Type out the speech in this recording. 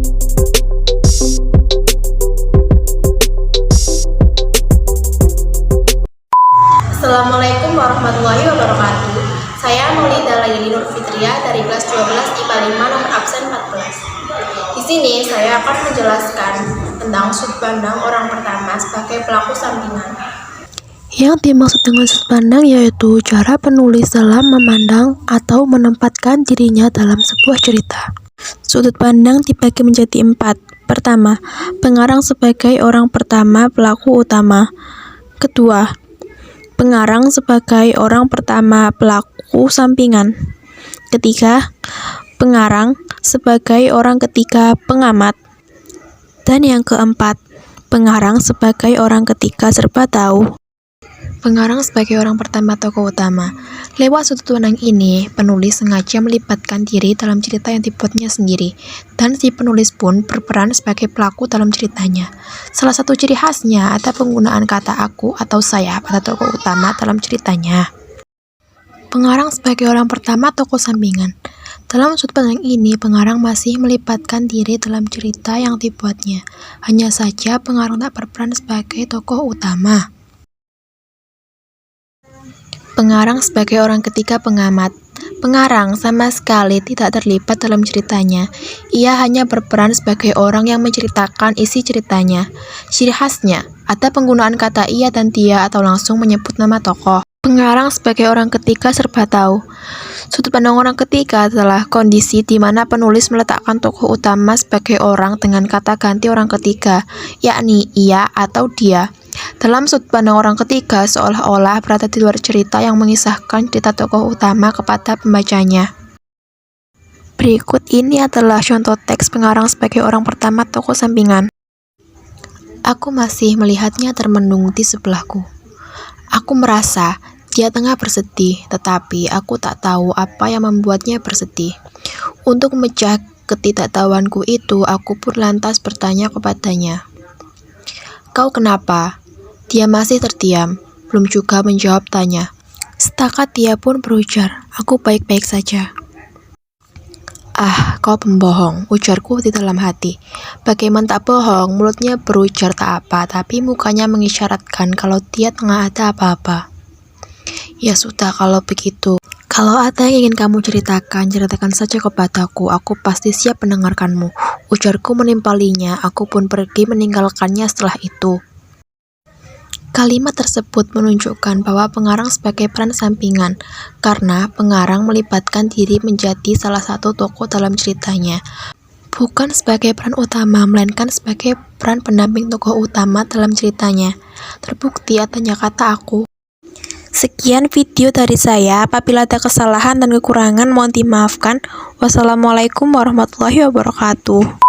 Assalamualaikum warahmatullahi wabarakatuh. Saya Maulida Layli Nur Fitria dari kelas 12 IPA 5 nomor absen 14. Di sini saya akan menjelaskan tentang sudut pandang orang pertama sebagai pelaku sampingan. Yang dimaksud dengan sudut pandang yaitu cara penulis dalam memandang atau menempatkan dirinya dalam sebuah cerita. Sudut pandang dibagi menjadi 4. Pertama, pengarang sebagai orang pertama pelaku utama. Kedua, pengarang sebagai orang pertama pelaku sampingan. Ketiga, pengarang sebagai orang ketiga pengamat. Dan yang keempat, pengarang sebagai orang ketiga serba tahu. Pengarang sebagai orang pertama tokoh utama. Lewat sudut pandang ini, penulis sengaja melibatkan diri dalam cerita yang dibuatnya sendiri, dan si penulis pun berperan sebagai pelaku dalam ceritanya. Salah satu ciri khasnya ada penggunaan kata aku atau saya pada tokoh utama dalam ceritanya. Pengarang sebagai orang pertama tokoh sampingan. Dalam sudut pandang ini, pengarang masih melibatkan diri dalam cerita yang dibuatnya. Hanya saja pengarang tak berperan sebagai tokoh utama. Pengarang sebagai orang ketiga pengamat. Pengarang sama sekali tidak terlibat dalam ceritanya. Ia hanya berperan sebagai orang yang menceritakan isi ceritanya. Ciri khasnya, ada penggunaan kata ia dan dia atau langsung menyebut nama tokoh. Pengarang sebagai orang ketiga serba tahu. Sudut pandang orang ketiga adalah kondisi di mana penulis meletakkan tokoh utama sebagai orang dengan kata ganti orang ketiga, yakni ia atau dia. Dalam sudut pandang orang ketiga, seolah-olah berada di luar cerita yang mengisahkan cerita tokoh utama kepada pembacanya. Berikut ini adalah contoh teks pengarang sebagai orang pertama tokoh sampingan. Aku masih melihatnya termenung di sebelahku. Aku merasa dia tengah bersedih, tetapi aku tak tahu apa yang membuatnya bersedih. Untuk memecah ketidaktahuanku itu, aku pun lantas bertanya kepadanya, "Kau kenapa?" Dia masih terdiam, belum juga menjawab tanya. Setakat dia pun berujar, "Aku baik-baik saja." "Ah, kau pembohong," ujarku di dalam hati. Bagaimana tak bohong, mulutnya berujar tak apa, tapi mukanya mengisyaratkan kalau dia tengah ada apa-apa. "Ya sudah kalau begitu. Kalau ada yang ingin kamu ceritakan saja kepadaku, aku pasti siap mendengarkanmu," ujarku menimpalinya. Aku pun pergi meninggalkannya setelah itu. Kalimat tersebut menunjukkan bahwa pengarang sebagai peran sampingan, karena pengarang melibatkan diri menjadi salah satu tokoh dalam ceritanya, bukan sebagai peran utama, melainkan sebagai peran pendamping tokoh utama dalam ceritanya. Terbukti adanya kata aku. Sekian video dari saya. Apabila ada kesalahan dan kekurangan mohon dimaafkan. Wassalamualaikum warahmatullahi wabarakatuh.